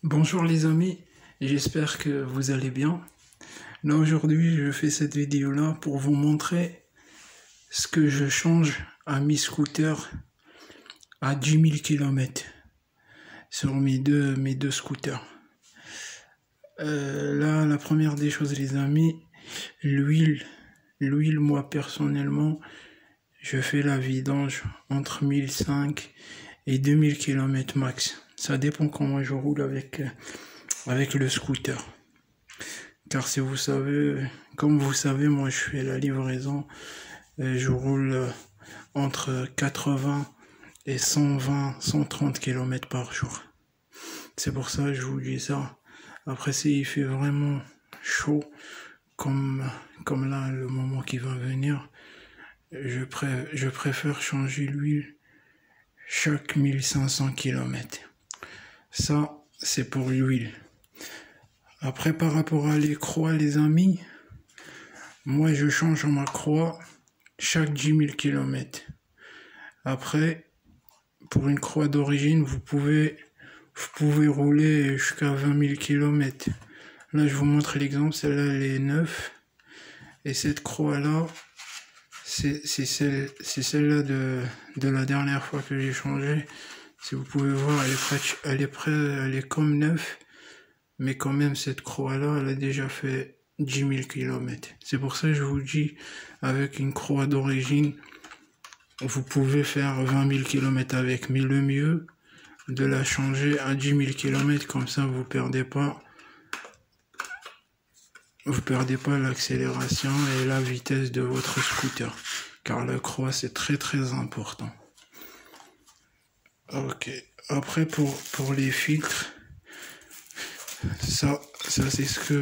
Bonjour les amis, j'espère que vous allez bien. Là aujourd'hui je fais cette vidéo là pour vous montrer ce que je change à mes scooters à 10 000 km sur mes deux scooters. Là la première des choses les amis, l'huile, moi personnellement je fais la vidange entre 1005 et 2000 km max. Ça dépend comment je roule avec le scooter. Car si vous savez, comme vous savez, moi je fais la livraison et je roule entre 80 et 120, 130 km par jour. C'est pour ça que je vous dis ça. Après, s'il fait vraiment chaud, comme là, le moment qui va venir, je préfère changer l'huile chaque 1500 km. Ça, c'est pour l'huile. Après, par rapport à les croix, les amis, moi, je change ma croix chaque 10 000 km. Après, pour une croix d'origine, vous pouvez rouler jusqu'à 20 000 km. Là, je vous montre l'exemple. Celle-là, elle est neuve. Et cette croix-là, c'est celle-là de la dernière fois que j'ai changé. Si vous pouvez voir, elle est comme neuve. Mais quand même, cette croix-là, elle a déjà fait 10 000 km. C'est pour ça que je vous dis, avec une croix d'origine, vous pouvez faire 20 000 km avec. Mais le mieux, de la changer à 10 000 km, comme ça, vous perdez pas l'accélération et la vitesse de votre scooter. Car la croix, c'est très très important. Ok. Après, pour les filtres, ça c'est ce que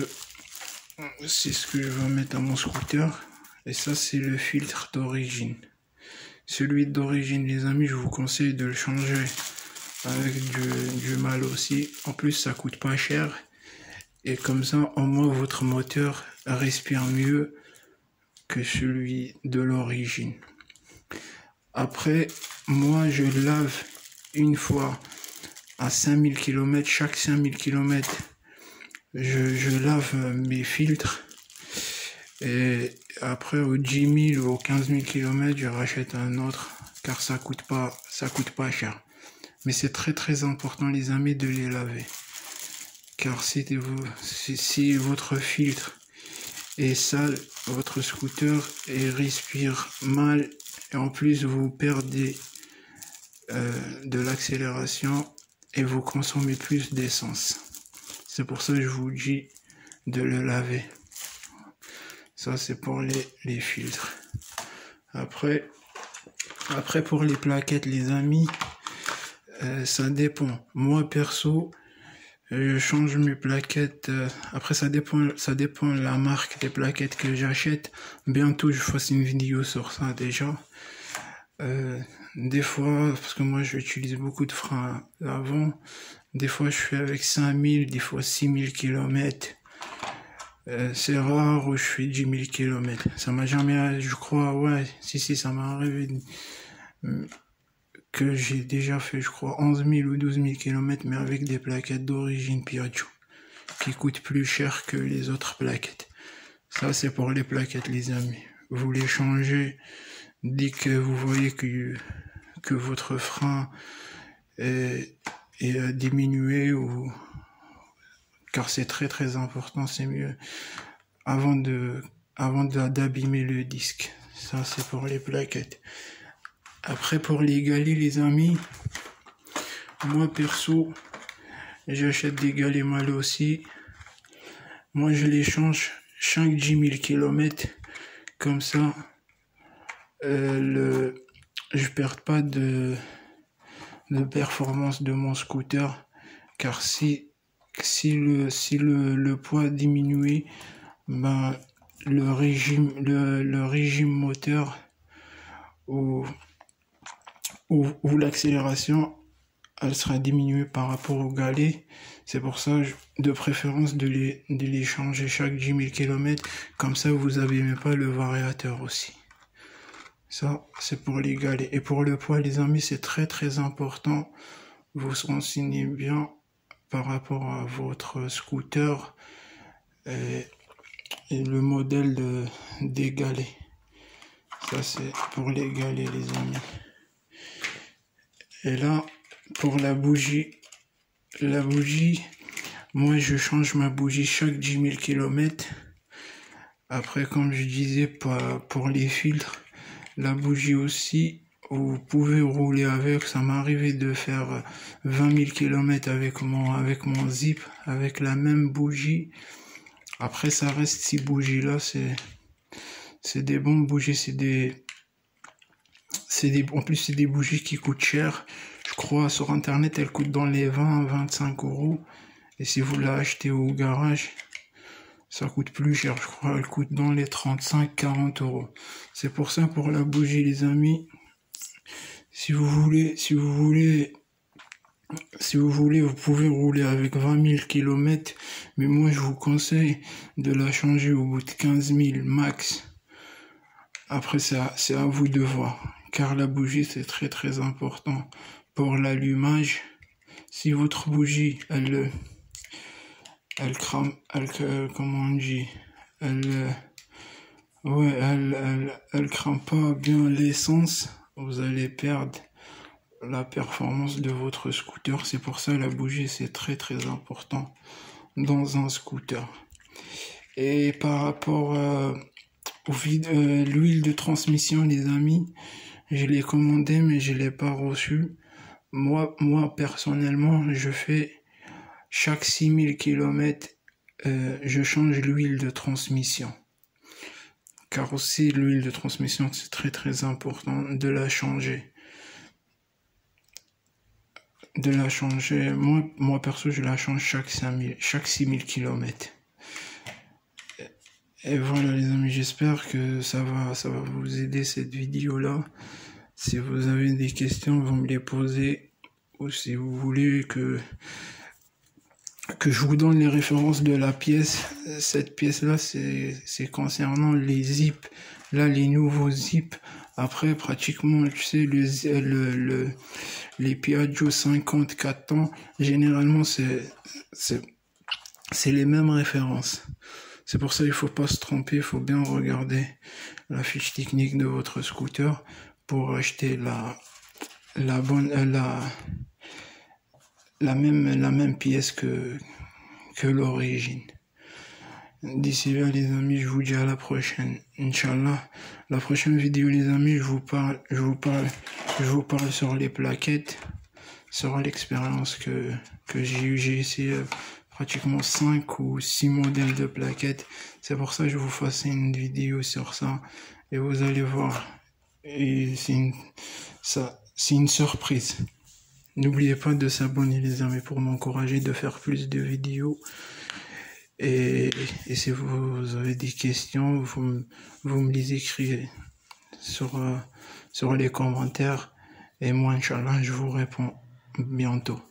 je vais mettre dans mon scooter. Et ça, c'est le filtre d'origine. Celui d'origine, les amis, je vous conseille de le changer avec du mal aussi. En plus, ça coûte pas cher. Et comme ça, au moins, votre moteur respire mieux que celui de l'origine. Après, moi, je lave une fois à 5000 km. Chaque 5000 km, je lave mes filtres. Et après, aux 10 000 ou aux 15 000 km, je rachète un autre, car ça coûte pas cher. Mais c'est très très important, les amis, de les laver. Car si votre filtre est sale, votre scooter respire mal, et en plus vous perdez de l'accélération et vous consommez plus d'essence. C'est pour ça que je vous dis de le laver. Ça, c'est pour les filtres. Après, pour les plaquettes, les amis, ça dépend. Moi, perso, je change mes plaquettes. Après, ça dépend de la marque des plaquettes que j'achète. Bientôt, je fasse une vidéo sur ça déjà. Des fois, parce que moi, j'utilise beaucoup de freins avant. Des fois, je fais avec 5000, des fois 6000 km. C'est rare où je fais 10 000 km. Ça m'a jamais, je crois, ouais, si, ça m'est arrivé que j'ai déjà fait, je crois, 11 000 ou 12 000 km, mais avec des plaquettes d'origine Piaggio, qui coûtent plus cher que les autres plaquettes. Ça, c'est pour les plaquettes, les amis. Vous les changez dès que vous voyez que votre frein est diminué ou... Car c'est très très important, c'est mieux avant d'abîmer le disque. Ça, c'est pour les plaquettes. Après, pour les galets, les amis, moi perso, j'achète des galets mal aussi. Moi, je les change chaque 10 000 km. Comme ça, je perds pas de performance de mon scooter. Car si le poids diminue, ben, le régime moteur ou l'accélération, elle sera diminuée par rapport au galet. C'est pour ça, de préférence, de les changer chaque 10 000 km. Comme ça, vous n'abîmez pas le variateur aussi. Ça, c'est pour les galets. Et pour le poids, les amis, c'est très très important. Vous renseignez bien par rapport à votre scooter et le modèle des galets. Ça c'est pour les galets les amis. Et là pour la bougie, moi je change ma bougie chaque 10 000 km. Après comme je disais pour les filtres, la bougie aussi, vous pouvez rouler avec. Ça m'est arrivé de faire 20 000 km avec mon Zip, avec la même bougie. Après ça reste ces bougies là, c'est des bonnes bougies, en plus c'est des bougies qui coûtent cher. Je crois sur internet elles coûtent dans les 20-25 euros. Et si vous l'achetez au garage, ça coûte plus cher, je crois, elle coûte dans les 35-40 euros. C'est pour ça, pour la bougie les amis, si vous voulez, vous pouvez rouler avec 20 000 km, mais moi je vous conseille de la changer au bout de 15 000 max. Après c'est à vous de voir, car la bougie c'est très très important pour l'allumage. Si votre bougie elle crame, comment on dit, elle crame pas bien l'essence, vous allez perdre la performance de votre scooter. C'est pour ça la bougie c'est très très important dans un scooter. Et par rapport l'huile de transmission les amis, je l'ai commandé mais je l'ai pas reçu. Moi personnellement je fais chaque 6 000 km je change l'huile de transmission. Car aussi l'huile de transmission c'est très très important de la changer. Moi perso je la change chaque 6 000 km. Et voilà les amis, j'espère que ça va vous aider cette vidéo là. Si vous avez des questions, vous me les posez, ou si vous voulez que je vous donne les références de la pièce. Cette pièce là c'est concernant les zips, là les nouveaux zips. Après pratiquement tu sais les Piaggio 54 ans, généralement c'est les mêmes références. C'est pour ça il faut pas se tromper, il faut bien regarder la fiche technique de votre scooter pour acheter la même pièce que l'origine. D'ici là les amis, je vous dis à la prochaine, Inch'Allah. La prochaine vidéo les amis, je vous parle sur les plaquettes, sur l'expérience que j'ai eu. J'ai essayé pratiquement 5 ou 6 modèles de plaquettes. C'est pour ça que je vous fasse une vidéo sur ça et vous allez voir. Et c'est une surprise. N'oubliez pas de s'abonner les amis pour m'encourager de faire plus de vidéos. Et si vous avez des questions, vous me les écrivez sur les commentaires. Et moi, Inch'Allah, je vous réponds bientôt.